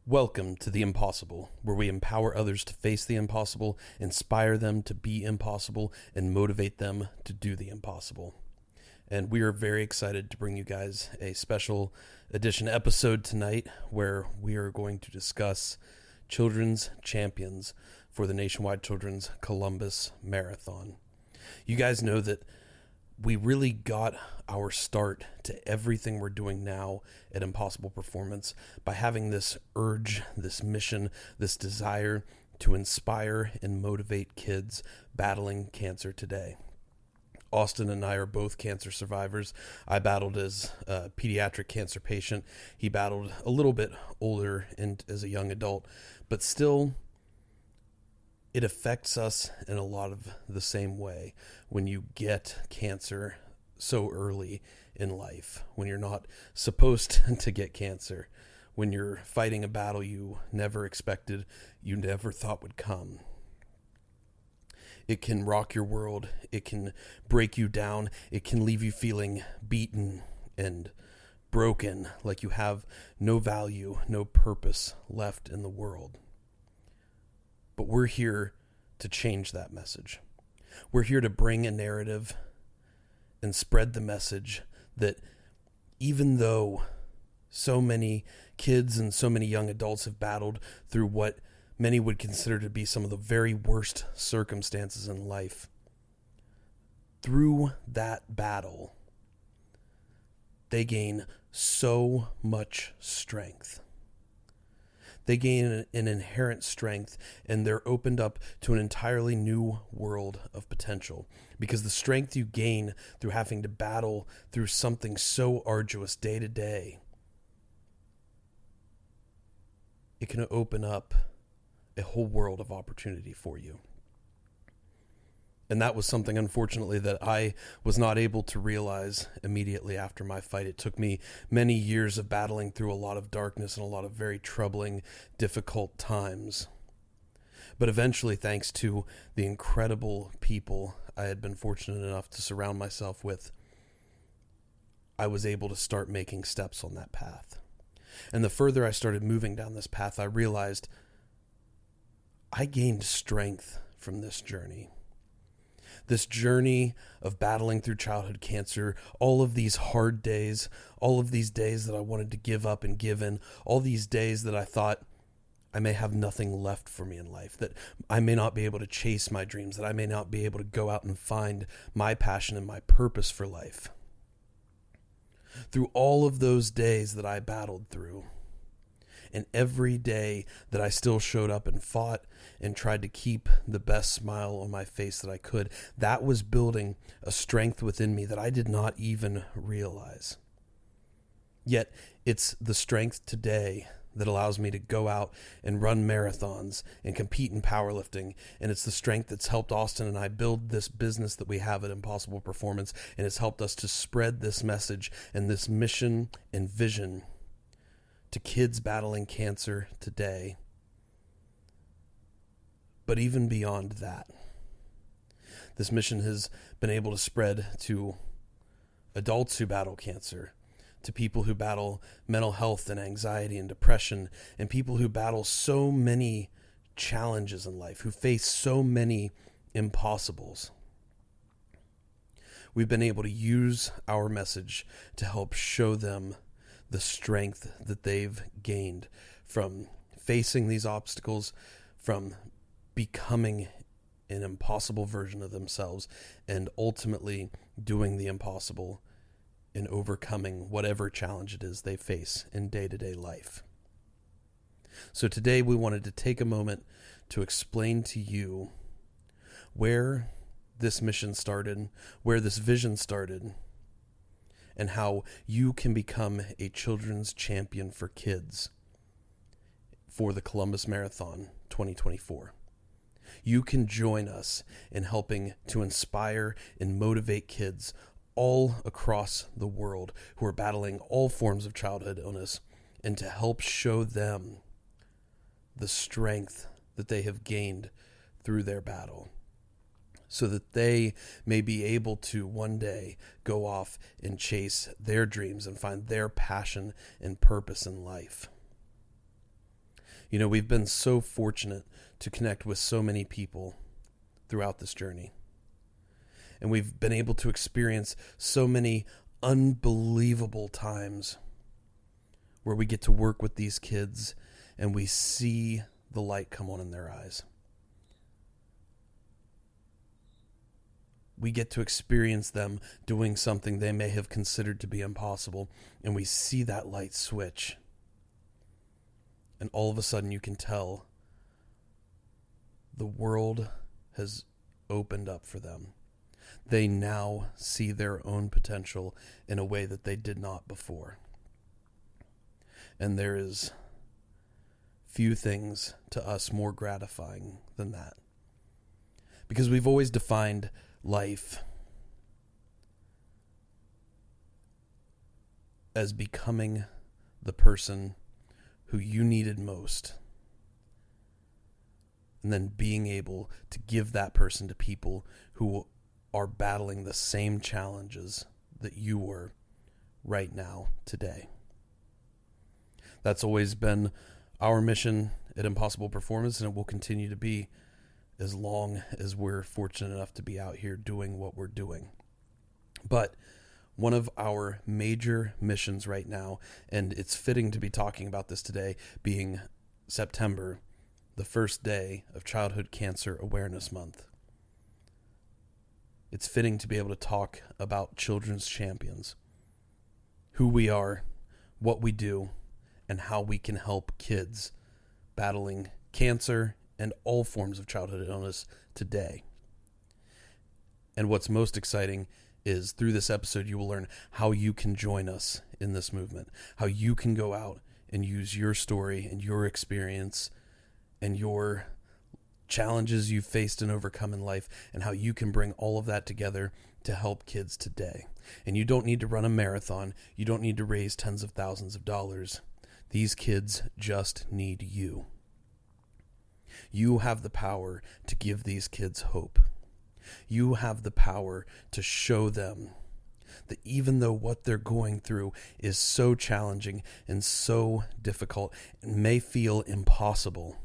Welcome to The Impossible, where we empower others to face the impossible, inspire them to be impossible, and motivate them to do the impossible. And we are very excited to bring you guys a special edition episode tonight where we are going to discuss children's champions for the Nationwide Children's Columbus Marathon. You guys know that we really got our start to everything we're doing now at Impossible Performance by having this urge, this mission, this desire to inspire and motivate kids battling cancer today. Austin and I are both cancer survivors. I battled as a pediatric cancer patient. He battled a little bit older and as a young adult, but still it affects us in a lot of the same way when you get cancer so early in life, when you're not supposed to get cancer, when you're fighting a battle you never expected, you never thought would come. It can rock your world. It can break you down. It can leave you feeling beaten and broken, like you have no value, no purpose left in the world. But we're here to change that message. We're here to bring a narrative and spread the message that even though so many kids and so many young adults have battled through what many would consider to be some of the very worst circumstances in life, through that battle, they gain so much strength. They gain an inherent strength, and they're opened up to an entirely new world of potential. Because the strength you gain through having to battle through something so arduous day to day, it can open up a whole world of opportunity for you. And that was something, unfortunately, that I was not able to realize immediately after my fight. It took me many years of battling through a lot of darkness and a lot of very troubling, difficult times. But eventually, thanks to the incredible people I had been fortunate enough to surround myself with, I was able to start making steps on that path. And the further I started moving down this path, I realized I gained strength from this journey. This journey of battling through childhood cancer, all of these hard days, all of these days that I wanted to give up and give in, all these days that I thought I may have nothing left for me in life, that I may not be able to chase my dreams, that I may not be able to go out and find my passion and my purpose for life. Through all of those days that I battled through, and every day that I still showed up and fought and tried to keep the best smile on my face that I could, that was building a strength within me that I did not even realize. Yet it's the strength today that allows me to go out and run marathons and compete in powerlifting. And it's the strength that's helped Austin and I build this business that we have at Impossible Performance. And it's helped us to spread this message and this mission and vision to kids battling cancer today. But even beyond that, this mission has been able to spread to adults who battle cancer, to people who battle mental health and anxiety and depression, and people who battle so many challenges in life, who face so many impossibles. We've been able to use our message to help show them the strength that they've gained from facing these obstacles, from becoming an impossible version of themselves, and ultimately doing the impossible and overcoming whatever challenge it is they face in day-to-day life. So today we wanted to take a moment to explain to you where this mission started, where this vision started, and how you can become a children's champion for kids for the Columbus Marathon 2024. You can join us in helping to inspire and motivate kids all across the world who are battling all forms of childhood illness, and to help show them the strength that they have gained through their battle, so that they may be able to one day go off and chase their dreams and find their passion and purpose in life. You know, we've been so fortunate to connect with so many people throughout this journey. And we've been able to experience so many unbelievable times where we get to work with these kids and we see the light come on in their eyes. We get to experience them doing something they may have considered to be impossible, and we see that light switch. And all of a sudden you can tell the world has opened up for them. They now see their own potential in a way that they did not before. And there is few things to us more gratifying than that. Because we've always defined life as becoming the person who you needed most, and then being able to give that person to people who are battling the same challenges that you were right now, today. That's always been our mission at Impossible Performance, and it will continue to be as long as we're fortunate enough to be out here doing what we're doing. But one of our major missions right now, and it's fitting to be talking about this today, being September, the first day of Childhood Cancer Awareness Month. It's fitting to be able to talk about children's champions, who we are, what we do, and how we can help kids battling cancer and all forms of childhood illness today. And what's most exciting is through this episode, you will learn how you can join us in this movement, how you can go out and use your story and your experience and your challenges you've faced and overcome in life, and how you can bring all of that together to help kids today. And you don't need to run a marathon. You don't need to raise tens of thousands of dollars. These kids just need you. You have the power to give these kids hope. You have the power to show them that even though what they're going through is so challenging and so difficult and may feel impossible,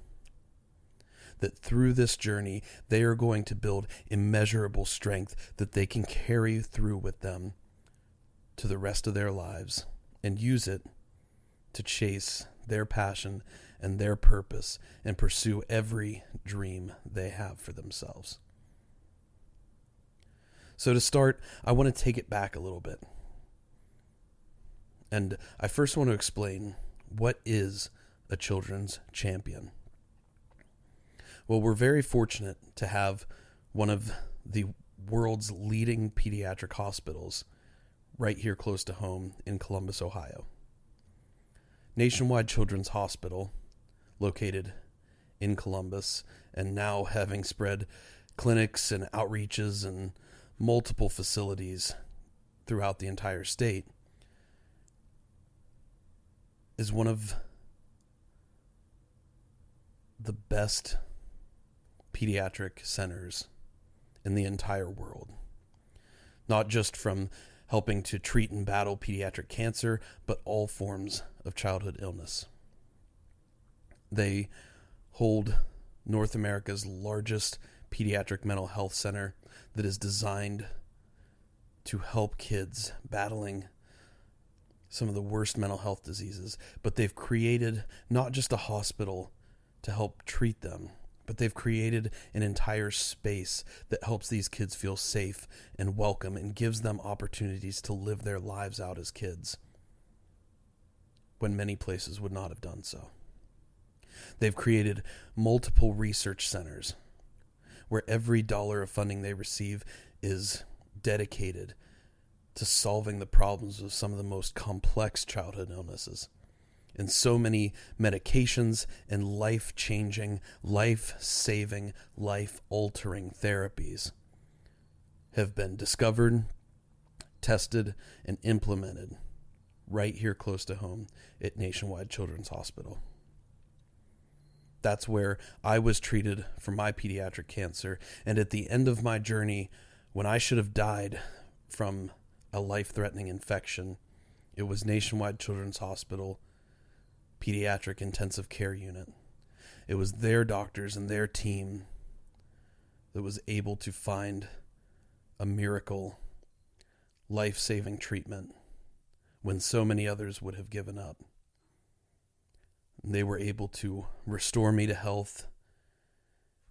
that through this journey, they are going to build immeasurable strength that they can carry through with them to the rest of their lives and use it to chase their passion and their purpose and pursue every dream they have for themselves. So to start, I want to take it back a little bit. And I first want to explain, what is a children's champion? Well, we're very fortunate to have one of the world's leading pediatric hospitals right here close to home in Columbus, Ohio. Nationwide Children's Hospital, located in Columbus, and now having spread clinics and outreaches and multiple facilities throughout the entire state, is one of the best pediatric centers in the entire world. Not just from helping to treat and battle pediatric cancer, but all forms of childhood illness. They hold North America's largest pediatric mental health center that is designed to help kids battling some of the worst mental health diseases. But they've created not just a hospital to help treat them, but they've created an entire space that helps these kids feel safe and welcome and gives them opportunities to live their lives out as kids when many places would not have done so. They've created multiple research centers where every dollar of funding they receive is dedicated to solving the problems of some of the most complex childhood illnesses. And so many medications and life-changing, life-saving, life-altering therapies have been discovered, tested, and implemented right here close to home at Nationwide Children's Hospital. That's where I was treated for my pediatric cancer. And at the end of my journey, when I should have died from a life-threatening infection, it was Nationwide Children's Hospital Pediatric Intensive Care Unit It was their doctors and their team that was able to find a miracle, life-saving treatment when so many others would have given up. They were able to restore me to health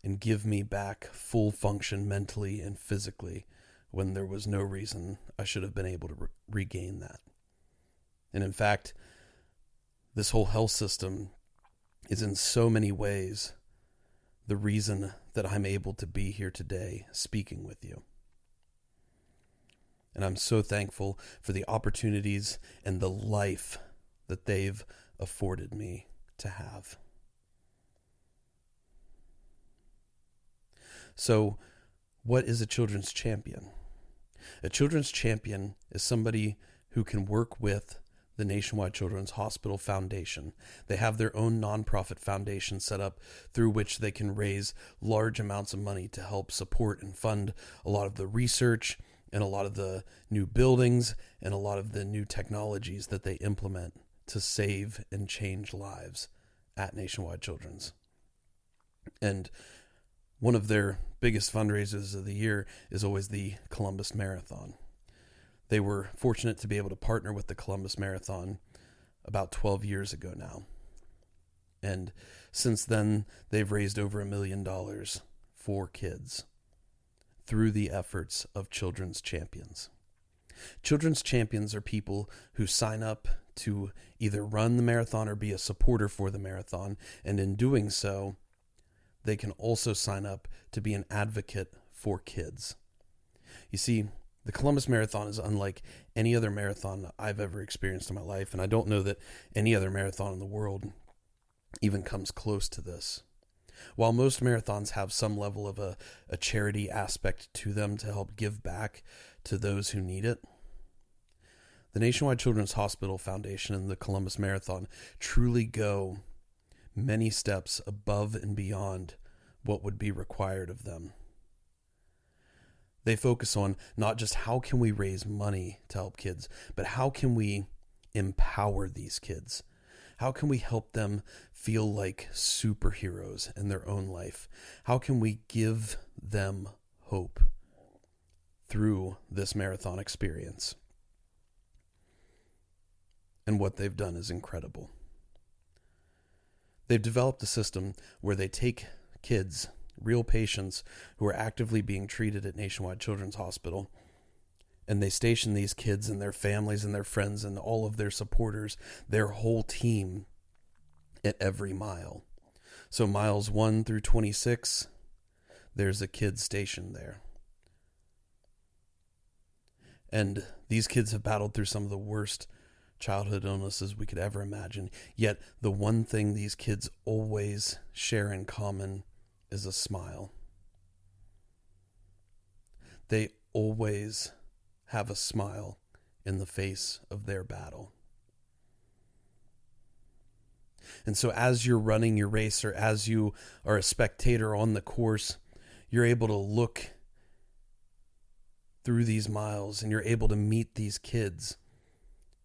and give me back full function mentally and physically when there was no reason I should have been able to regain that. And in fact, this whole health system is in so many ways the reason that I'm able to be here today speaking with you. And I'm so thankful for the opportunities and the life that they've afforded me to have. So, what is a children's champion? A children's champion is somebody who can work with the Nationwide Children's Hospital Foundation. They have their own nonprofit foundation set up through which they can raise large amounts of money to help support and fund a lot of the research and a lot of the new buildings and a lot of the new technologies that they implement to save and change lives at Nationwide Children's. And one of their biggest fundraisers of the year is always the Columbus Marathon. They were fortunate to be able to partner with the Columbus Marathon about 12 years ago now. And since then, they've raised over $1 million for kids through the efforts of Children's Champions. Children's Champions are people who sign up to either run the marathon or be a supporter for the marathon, and in doing so, they can also sign up to be an advocate for kids. You see, the Columbus Marathon is unlike any other marathon I've ever experienced in my life, and I don't know that any other marathon in the world even comes close to this. While most marathons have some level of a charity aspect to them to help give back to those who need it, the Nationwide Children's Hospital Foundation and the Columbus Marathon truly go many steps above and beyond what would be required of them. They focus on not just how can we raise money to help kids, but how can we empower these kids? How can we help them feel like superheroes in their own life? How can we give them hope through this marathon experience? And what they've done is incredible. They've developed a system where they take kids, real patients who are actively being treated at Nationwide Children's Hospital, and they station these kids and their families and their friends and all of their supporters, their whole team, at every mile. So miles 1 through 26, there's a kid stationed there. And these kids have battled through some of the worst childhood illnesses we could ever imagine. Yet the one thing these kids always share in common is a smile. They always have a smile in the face of their battle. And so as you're running your race, or as you are a spectator on the course, you're able to look through these miles and you're able to meet these kids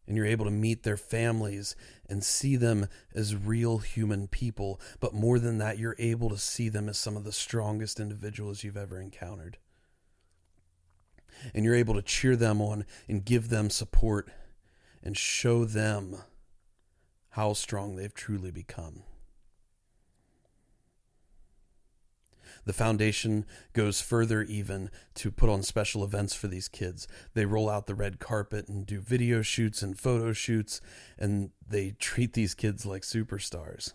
and you're able to meet their families and see them as real human people. But more than that, you're able to see them as some of the strongest individuals you've ever encountered. And you're able to cheer them on and give them support and show them how strong they've truly become. The foundation goes further even to put on special events for these kids. They roll out the red carpet and do video shoots and photo shoots, and they treat these kids like superstars.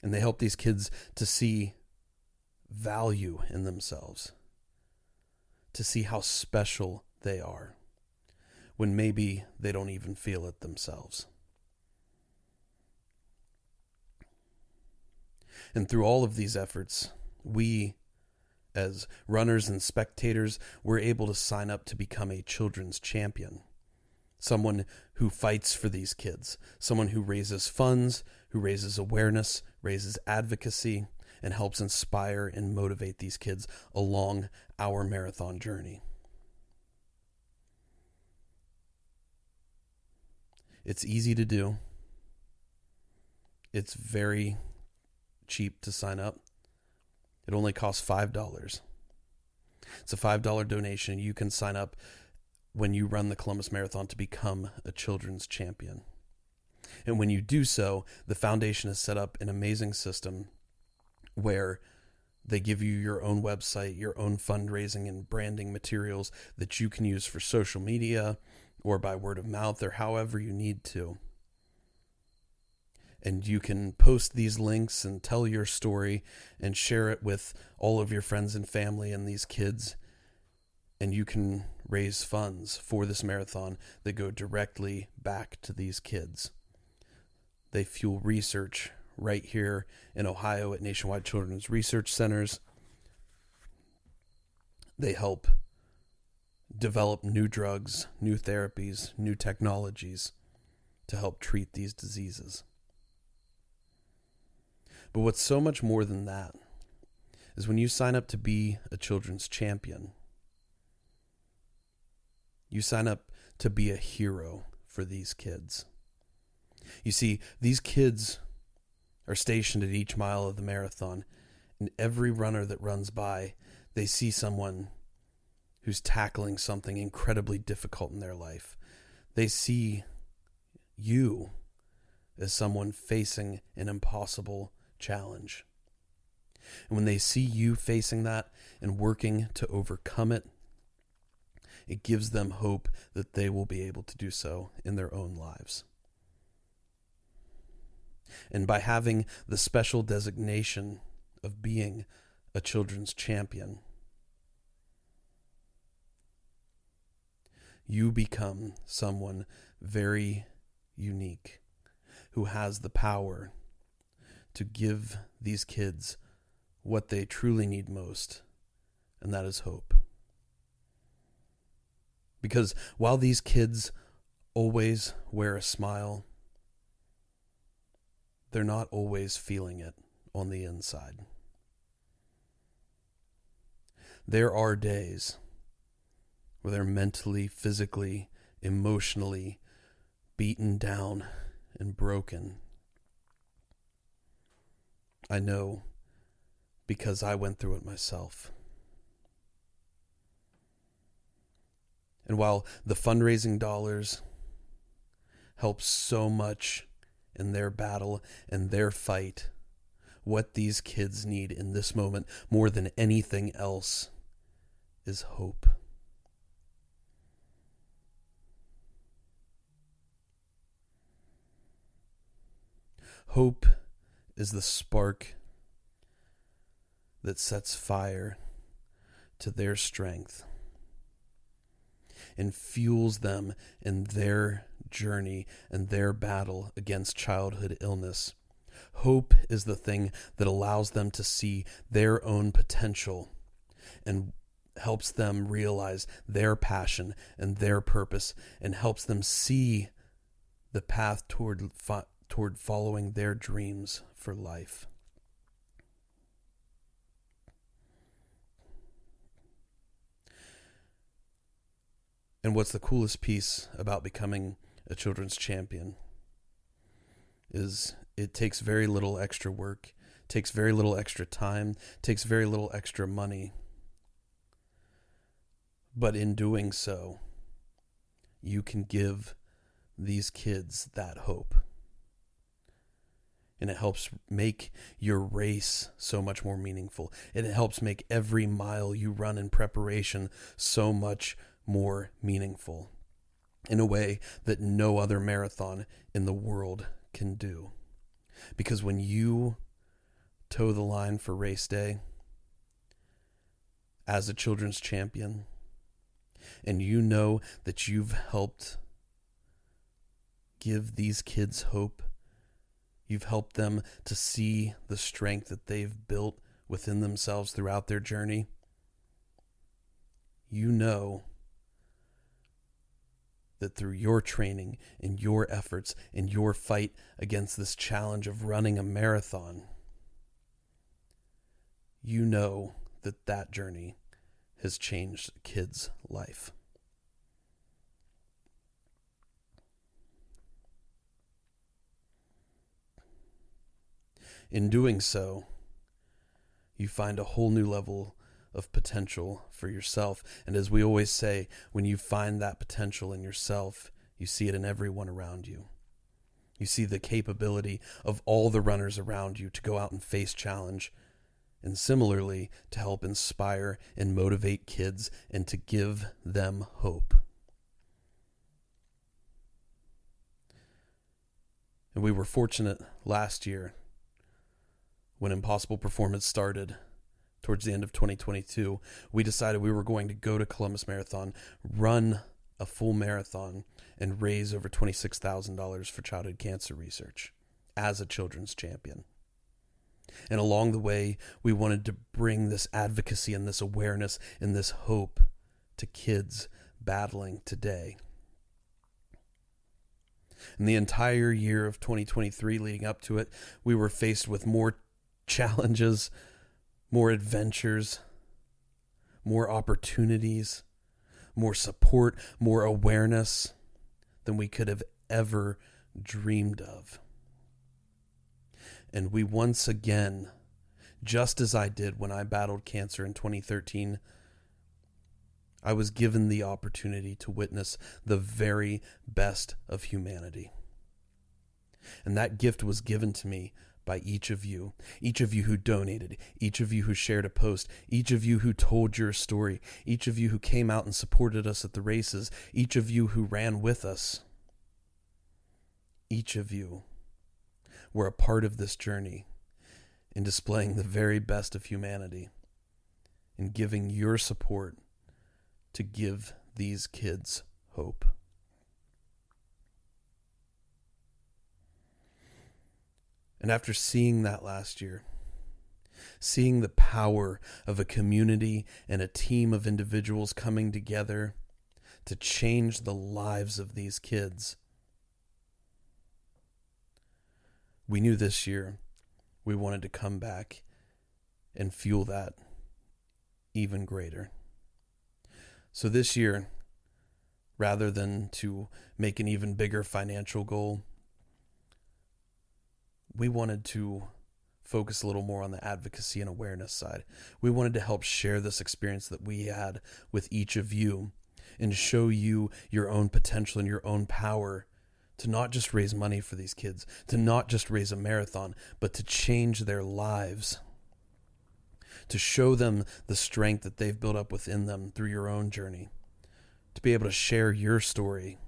And they help these kids to see value in themselves, to see how special they are, when maybe they don't even feel it themselves. And through all of these efforts, we, as runners and spectators, were able to sign up to become a children's champion. Someone who fights for these kids. Someone who raises funds, who raises awareness, raises advocacy, and helps inspire and motivate these kids along our marathon journey. It's easy to do. It's very cheap to sign up. It only costs $5. It's a $5 donation. You can sign up when you run the Columbus Marathon to become a children's champion. And when you do so, the foundation has set up an amazing system where they give you your own website, your own fundraising and branding materials that you can use for social media or by word of mouth or however you need to. And you can post these links and tell your story and share it with all of your friends and family and these kids. And you can raise funds for this marathon that go directly back to these kids. They fuel research right here in Ohio at Nationwide Children's Research Centers. They help develop new drugs, new therapies, new technologies to help treat these diseases. But what's so much more than that is when you sign up to be a children's champion, you sign up to be a hero for these kids. You see, these kids are stationed at each mile of the marathon, and every runner that runs by, they see someone who's tackling something incredibly difficult in their life. They see you as someone facing an impossible challenge. And when they see you facing that and working to overcome it, it gives them hope that they will be able to do so in their own lives. And by having the special designation of being a children's champion, you become someone very unique who has the power to give these kids what they truly need most, and that is hope. Because while these kids always wear a smile, they're not always feeling it on the inside. There are days where they're mentally, physically, emotionally beaten down and broken. I know because I went through it myself. And while the fundraising dollars help so much in their battle and their fight, what these kids need in this moment more than anything else is hope. Hope is the spark that sets fire to their strength and fuels them in their journey and their battle against childhood illness. Hope is the thing that allows them to see their own potential and helps them realize their passion and their purpose and helps them see the path toward following their dreams for life. And what's the coolest piece about becoming a children's champion is it takes very little extra work, takes very little extra time, takes very little extra money. But in doing so, you can give these kids that hope. And it helps make your race so much more meaningful. And it helps make every mile you run in preparation so much more meaningful in a way that no other marathon in the world can do. Because when you toe the line for race day as a children's champion, and you know that you've helped give these kids hope, you've helped them to see the strength that they've built within themselves throughout their journey, you know that through your training and your efforts and your fight against this challenge of running a marathon, you know that that journey has changed a kid's life. In doing so, you find a whole new level of potential for yourself. And as we always say, when you find that potential in yourself, you see it in everyone around you. You see the capability of all the runners around you to go out and face challenge, and similarly to help inspire and motivate kids and to give them hope. And we were fortunate last year when Impossible Performance started towards the end of 2022, we decided we were going to go to Columbus Marathon, run a full marathon, and raise over $26,000 for childhood cancer research as a children's champion. And along the way, we wanted to bring this advocacy and this awareness and this hope to kids battling today. In the entire year of 2023 leading up to it, we were faced with more challenges, more adventures, more opportunities, more support, more awareness than we could have ever dreamed of. And we once again, just as I did when I battled cancer in 2013, I was given the opportunity to witness the very best of humanity. And that gift was given to me by each of you who donated, each of you who shared a post, each of you who told your story, each of you who came out and supported us at the races, each of you who ran with us. Each of you were a part of this journey in displaying the very best of humanity, in giving your support to give these kids hope. And after seeing that last year, seeing the power of a community and a team of individuals coming together to change the lives of these kids, we knew this year we wanted to come back and fuel that even greater. So this year, rather than to make an even bigger financial goal, we wanted to focus a little more on the advocacy and awareness side. We wanted to help share this experience that we had with each of you and show you your own potential and your own power to not just raise money for these kids, to not just raise a marathon, but to change their lives, to show them the strength that they've built up within them through your own journey, to be able to share your story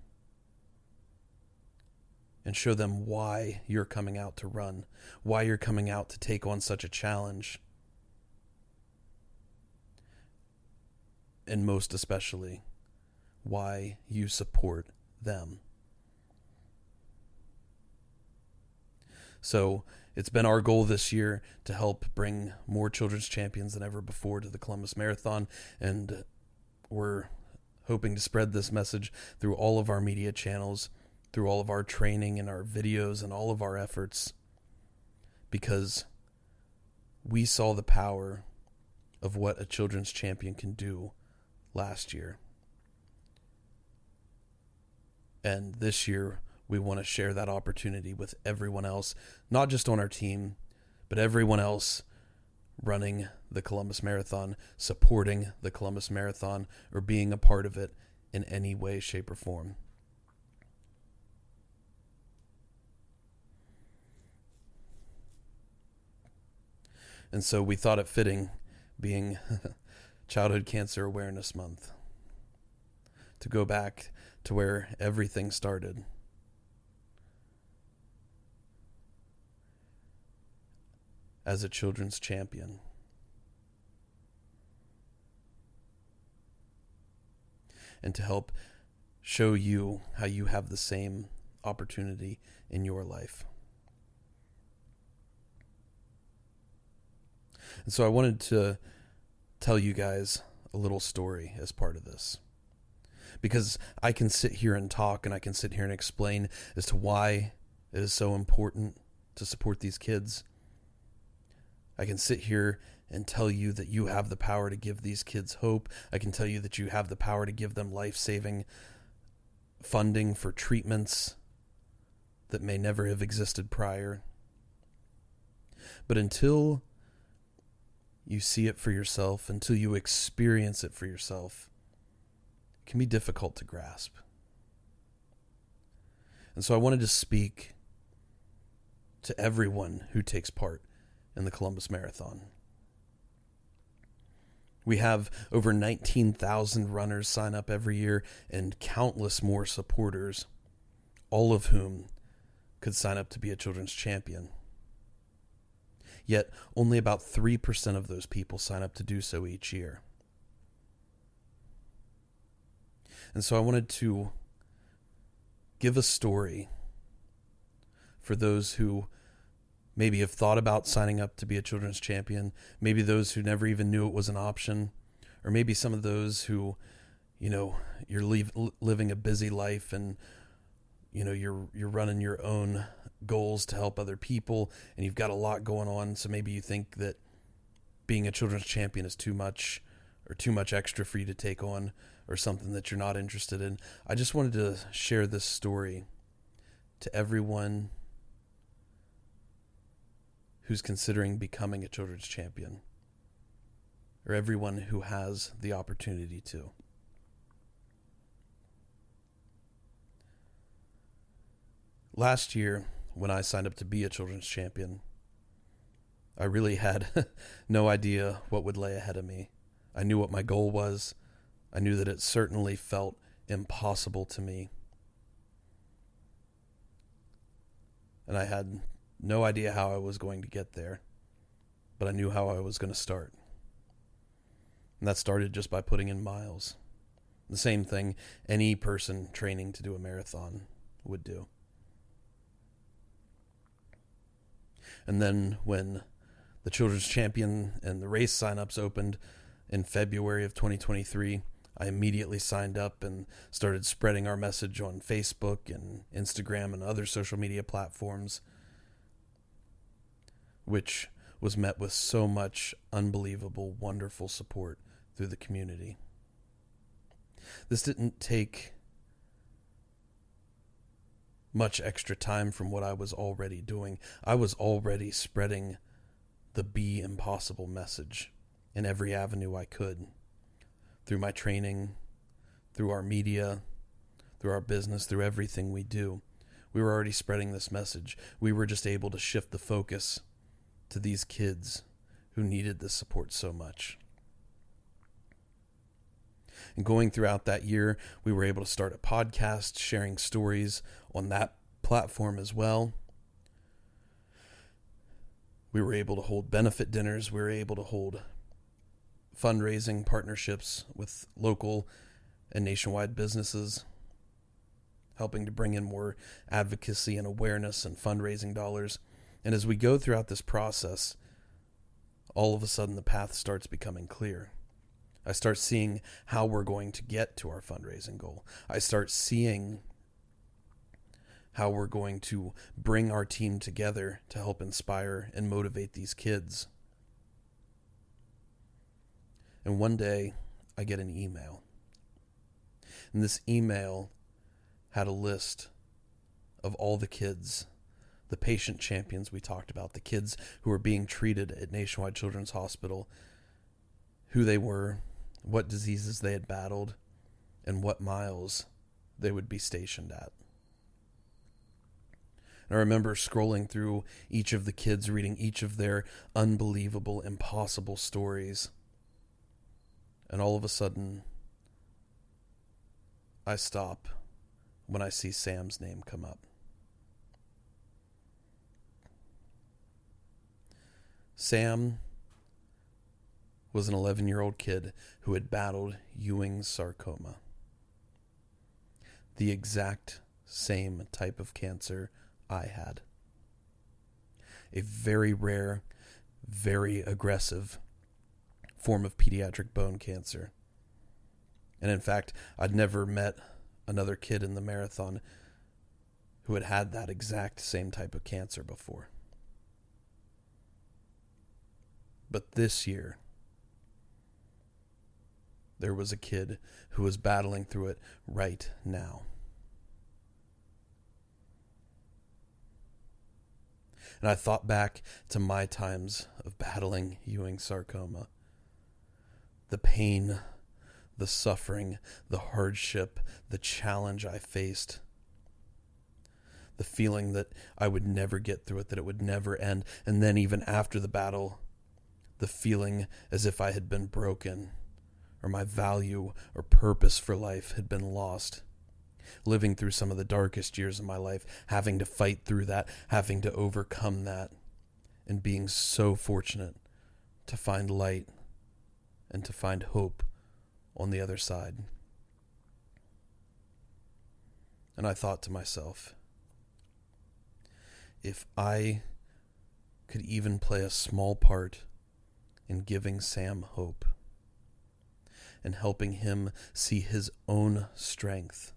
and show them why you're coming out to run, why you're coming out to take on such a challenge, and most especially, why you support them. So it's been our goal this year to help bring more children's champions than ever before to the Columbus Marathon, and we're hoping to spread this message through all of our media channels, through all of our training and our videos and all of our efforts, because we saw the power of what a children's champion can do last year. And this year, we want to share that opportunity with everyone else, not just on our team, but everyone else running the Columbus Marathon, supporting the Columbus Marathon, or being a part of it in any way, shape, or form. And so we thought it fitting, being Childhood Cancer Awareness Month, to go back to where everything started. As a children's champion. And to help show you how you have the same opportunity in your life. And so I wanted to tell you guys a little story as part of this. Because I can sit here and talk, and I can sit here and explain as to why it is so important to support these kids. I can sit here and tell you that you have the power to give these kids hope. I can tell you that you have the power to give them life-saving funding for treatments that may never have existed prior. But until you see it for yourself, until you experience it for yourself, it can be difficult to grasp. And so I wanted to speak to everyone who takes part in the Columbus Marathon. We have over 19,000 runners sign up every year and countless more supporters, all of whom could sign up to be a children's champion. Yet only about 3% of those people sign up to do so each year. And so I wanted to give a story for those who maybe have thought about signing up to be a children's champion, maybe those who never even knew it was an option, or maybe some of those who, you're living a busy life and, you're running your own goals to help other people and you've got a lot going on. So maybe you think that being a children's champion is too much or too much extra for you to take on or something that you're not interested in. I just wanted to share this story to everyone who's considering becoming a children's champion, or everyone who has the opportunity to. Last year, when I signed up to be a children's champion, I really had no idea what would lay ahead of me. I knew what my goal was. I knew that it certainly felt impossible to me. And I had no idea how I was going to get there, but I knew how I was going to start. And that started just by putting in miles. The same thing any person training to do a marathon would do. And then when the Children's Champion and the race signups opened in February of 2023, I immediately signed up and started spreading our message on Facebook and Instagram and other social media platforms, which was met with so much unbelievable, wonderful support through the community. This didn't take much extra time from what I was already doing. I was already spreading the Be Impossible message in every avenue I could. Through my training, through our media, through our business, through everything we do. We were already spreading this message. We were just able to shift the focus to these kids who needed this support so much. And going throughout that year, we were able to start a podcast, sharing stories on that platform as well. We were able to hold benefit dinners. We were able to hold fundraising partnerships with local and nationwide businesses, helping to bring in more advocacy and awareness and fundraising dollars. And as we go throughout this process, all of a sudden the path starts becoming clear. I start seeing how we're going to get to our fundraising goal. I start seeing how we're going to bring our team together to help inspire and motivate these kids. And one day, I get an email. And this email had a list of all the kids, the patient champions we talked about, the kids who were being treated at Nationwide Children's Hospital, who they were, what diseases they had battled, and what miles they would be stationed at. And I remember scrolling through each of the kids, reading each of their unbelievable, impossible stories. And all of a sudden, I stop when I see Sam's name come up. Sam was an 11-year-old kid who had battled Ewing's sarcoma, the exact same type of cancer I had. A very rare, very aggressive form of pediatric bone cancer. And in fact, I'd never met another kid in the marathon who had had that exact same type of cancer before. But this year, there was a kid who was battling through it right now. And I thought back to my times of battling Ewing sarcoma. The pain, the suffering, the hardship, the challenge I faced. The feeling that I would never get through it, that it would never end. And then even after the battle, the feeling as if I had been broken, or my value or purpose for life had been lost. Living through some of the darkest years of my life, having to fight through that, having to overcome that, and being so fortunate to find light and to find hope on the other side. And I thought to myself, if I could even play a small part in giving Sam hope and helping him see his own strength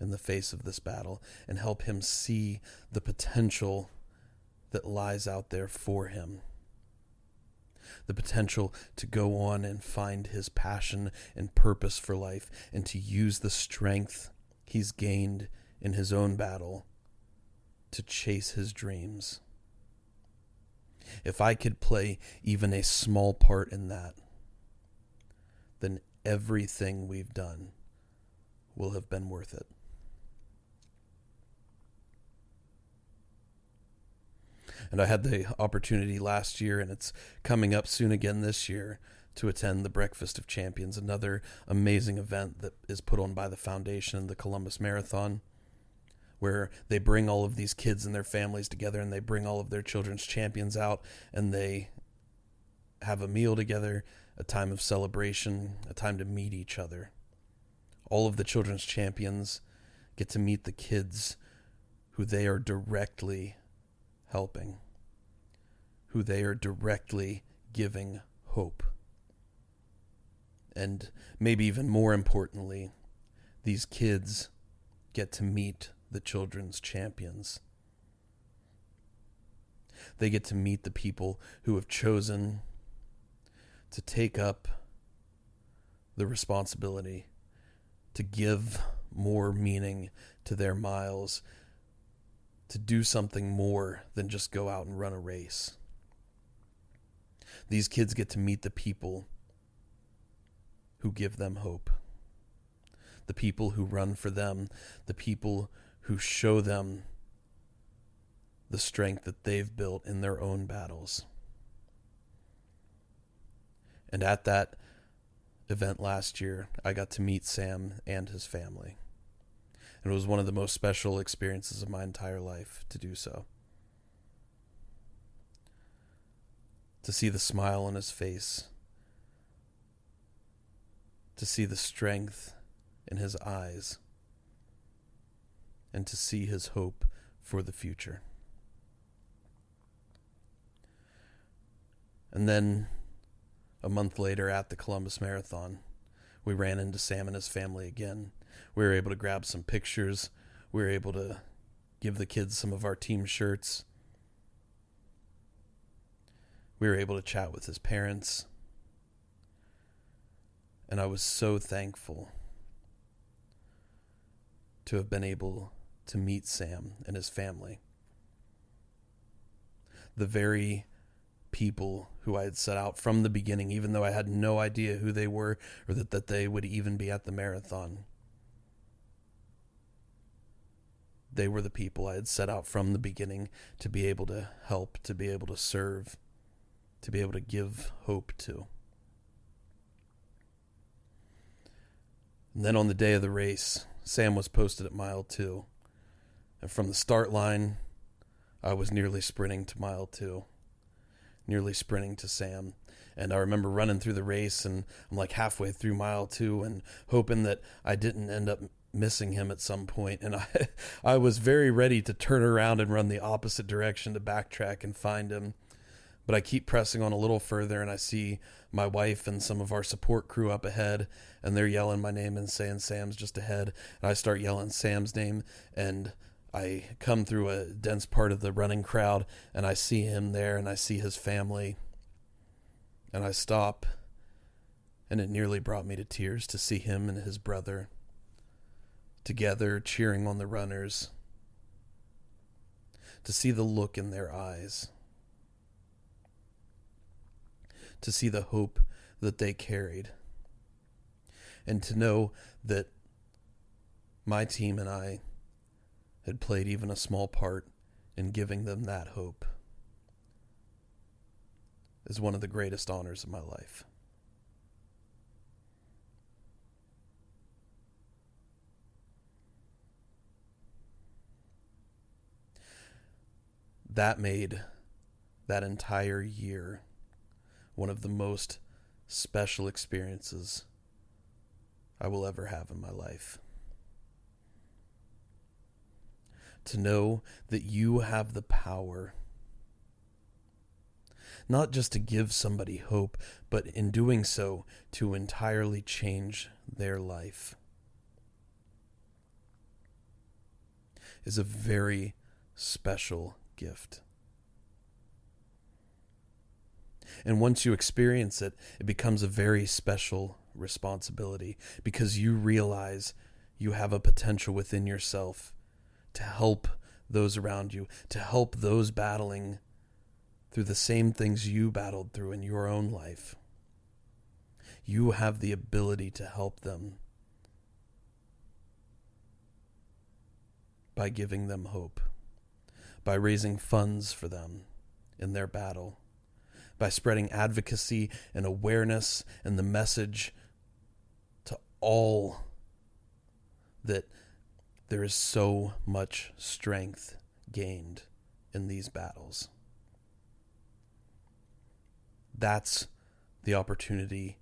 in the face of this battle and help him see the potential that lies out there for him, the potential to go on and find his passion and purpose for life and to use the strength he's gained in his own battle to chase his dreams. If I could play even a small part in that, then everything we've done will have been worth it. And I had the opportunity last year, and it's coming up soon again this year, to attend the Breakfast of Champions, another amazing event that is put on by the foundation and the Columbus Marathon, where they bring all of these kids and their families together, and they bring all of their children's champions out, and they have a meal together, a time of celebration, a time to meet each other. All of the children's champions get to meet the kids who they are directly helping, who they are directly giving hope. And maybe even more importantly, these kids get to meet the children's champions. They get to meet the people who have chosen to take up the responsibility to give more meaning to their miles, to do something more than just go out and run a race. These kids get to meet the people who give them hope, the people who run for them, the people who show them the strength that they've built in their own battles. And at that event last year, I got to meet Sam and his family. And it was one of the most special experiences of my entire life to do so. To see the smile on his face, to see the strength in his eyes, and to see his hope for the future. And then, a month later at the Columbus Marathon, we ran into Sam and his family again. We were able to grab some pictures. We were able to give the kids some of our team shirts. We were able to chat with his parents. And I was so thankful to have been able to meet Sam and his family. The very people who I had set out from the beginning, even though I had no idea who they were or that they would even be at the marathon. They were the people I had set out from the beginning to be able to help, to be able to serve, to be able to give hope to. And then on the day of the race, Sam was posted at mile 2. And from the start line, I was nearly sprinting to mile 2. Nearly sprinting to Sam. And I remember running through the race, and I'm like halfway through mile 2 and hoping that I didn't end up missing him at some point. And I was very ready to turn around and run the opposite direction to backtrack and find him. But I keep pressing on a little further, and I see my wife and some of our support crew up ahead, and they're yelling my name and saying Sam's just ahead. And I start yelling Sam's name, and I come through a dense part of the running crowd, and I see him there, and I see his family. And I stop, and it nearly brought me to tears to see him and his brother together cheering on the runners, to see the look in their eyes, to see the hope that they carried, and to know that my team and I had played even a small part in giving them that hope is one of the greatest honors of my life. That made that entire year one of the most special experiences I will ever have in my life. To know that you have the power not just to give somebody hope, but in doing so, to entirely change their life, is a very special gift. And once you experience it, it becomes a very special responsibility, because you realize you have a potential within yourself to help those around you, to help those battling through the same things you battled through in your own life. You have the ability to help them by giving them hope, by raising funds for them in their battle, by spreading advocacy and awareness and the message to all that there is so much strength gained in these battles. That's the opportunity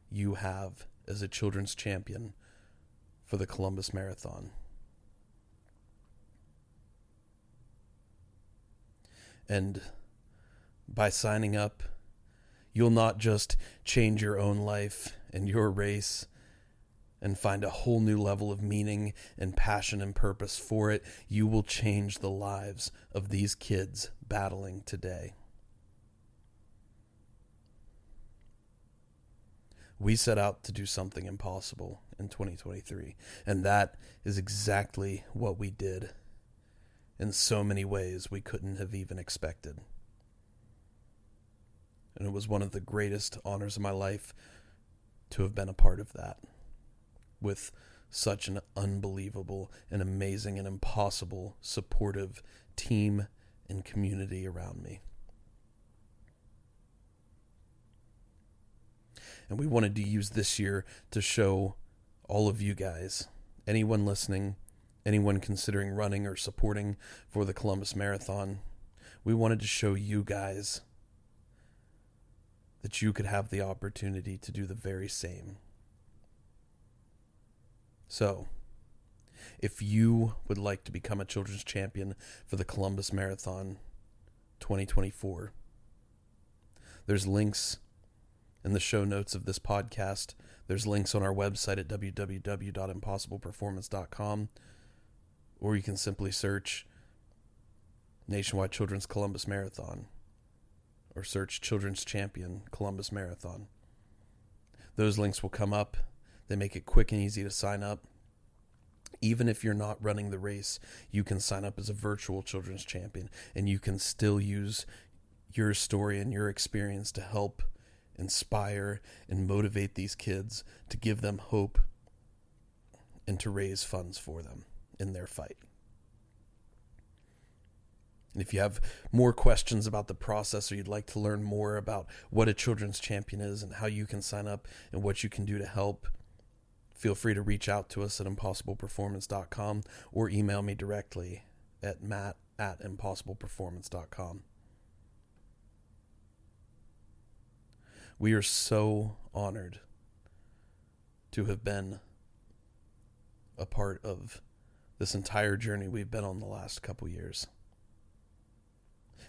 you have as a children's champion for the Columbus Marathon. And by signing up, you'll not just change your own life and your race and find a whole new level of meaning and passion and purpose for it. You will change the lives of these kids battling today. We set out to do something impossible in 2023, and that is exactly what we did in so many ways we couldn't have even expected. And it was one of the greatest honors of my life to have been a part of that, with such an unbelievable and amazing and impossible supportive team and community around me. And we wanted to use this year to show all of you guys, anyone listening, anyone considering running or supporting for the Columbus Marathon, we wanted to show you guys that you could have the opportunity to do the very same. So, if you would like to become a children's champion for the Columbus Marathon 2024, there's links in the show notes of this podcast. There's links on our website at www.impossibleperformance.com, or you can simply search Nationwide Children's Columbus Marathon or search Children's Champion Columbus Marathon. Those links will come up. They make it quick and easy to sign up. Even if you're not running the race, you can sign up as a virtual children's champion, and you can still use your story and your experience to help inspire and motivate these kids, to give them hope and to raise funds for them in their fight. And if you have more questions about the process, or you'd like to learn more about what a children's champion is and how you can sign up and what you can do to help, feel free to reach out to us at impossibleperformance.com or email me directly at matt@impossibleperformance.com. We are so honored to have been a part of this entire journey we've been on the last couple years.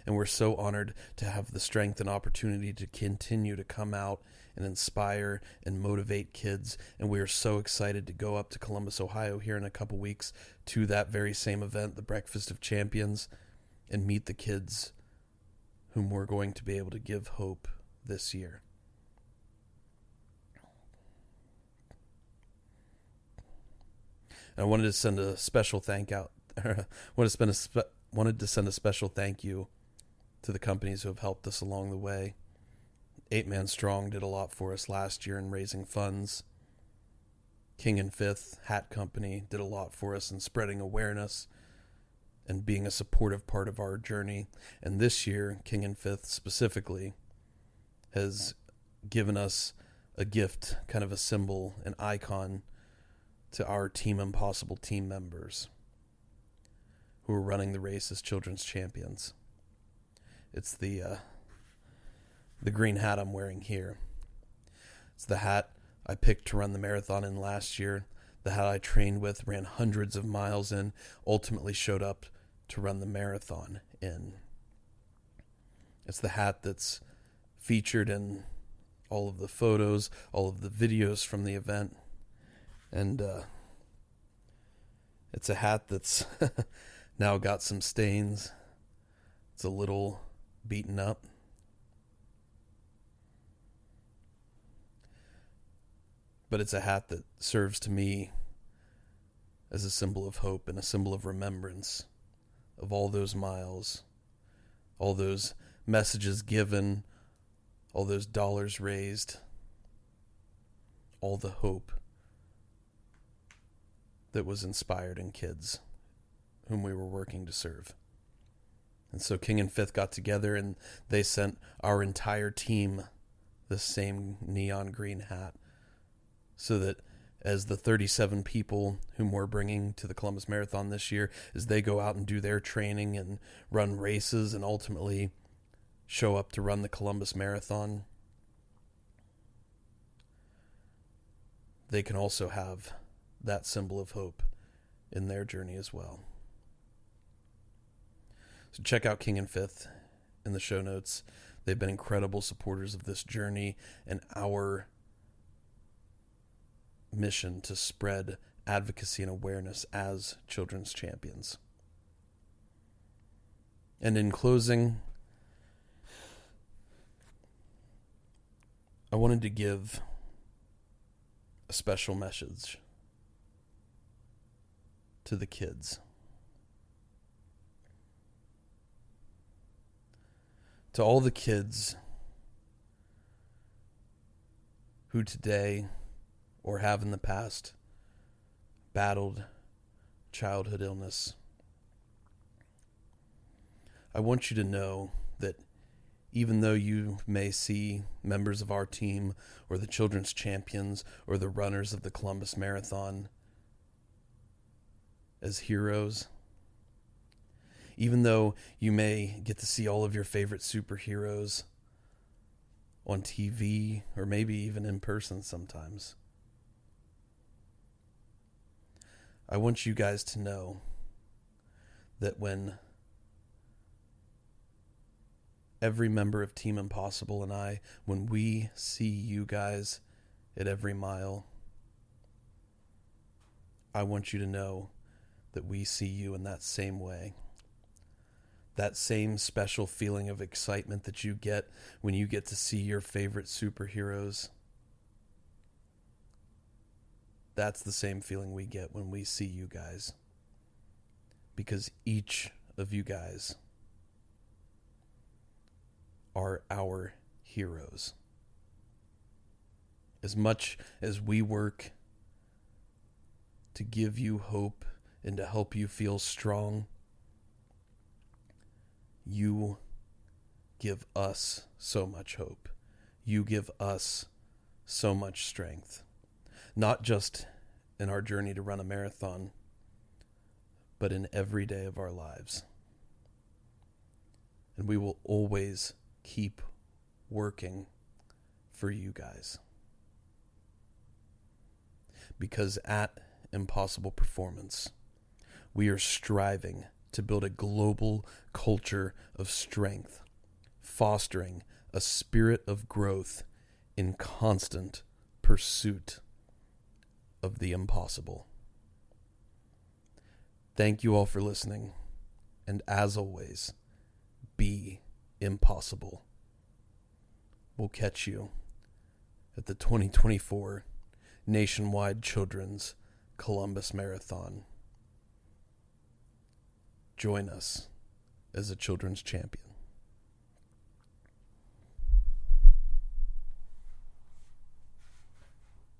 And we're so honored to have the strength and opportunity to continue to come out and inspire and motivate kids. And we are so excited to go up to Columbus, Ohio here in a couple weeks to that very same event, the Breakfast of Champions, and meet the kids whom we're going to be able to give hope this year. And I wanted to send a special thank out. wanted to send a special thank you to the companies who have helped us along the way. 8 Man Strong did a lot for us last year in raising funds. King and Fifth Hat Company did a lot for us in spreading awareness and being a supportive part of our journey. And this year, King and Fifth specifically has given us a gift, kind of a symbol, an icon to our Team Impossible team members who are running the race as children's champions. It's the green hat I'm wearing here. It's the hat I picked to run the marathon in last year. The hat I trained with, ran hundreds of miles in, ultimately showed up to run the marathon in. It's the hat that's featured in all of the photos, all of the videos from the event. And it's a hat that's now got some stains. It's a little beaten up. But it's a hat that serves to me as a symbol of hope and a symbol of remembrance of all those miles, all those messages given, all those dollars raised, all the hope that was inspired in kids whom we were working to serve. And so King and Fifth got together and they sent our entire team the same neon green hat, so that as the 37 people whom we're bringing to the Columbus Marathon this year, as they go out and do their training and run races and ultimately show up to run the Columbus Marathon, they can also have that symbol of hope in their journey as well. So check out King and Fifth in the show notes. They've been incredible supporters of this journey and our mission to spread advocacy and awareness as children's champions. And in closing, I wanted to give a special message to the kids. To all the kids who today or have in the past battled childhood illness, I want you to know that even though you may see members of our team or the children's champions or the runners of the Columbus Marathon as heroes, even though you may get to see all of your favorite superheroes on TV or maybe even in person sometimes, I want you guys to know that when every member of Team Impossible and I, when we see you guys at every mile, I want you to know that we see you in that same way. That same special feeling of excitement that you get when you get to see your favorite superheroes. That's the same feeling we get when we see you guys. Because each of you guys are our heroes. As much as we work to give you hope and to help you feel strong, you give us so much hope. You give us so much strength. Not just in our journey to run a marathon, but in every day of our lives. And we will always keep working for you guys. Because at Impossible Performance, we are striving to build a global culture of strength, fostering a spirit of growth in constant pursuit of the impossible. Thank you all for listening, and as always, be impossible. We'll catch you at the 2024 Nationwide Children's Columbus Marathon. Join us as a children's champion.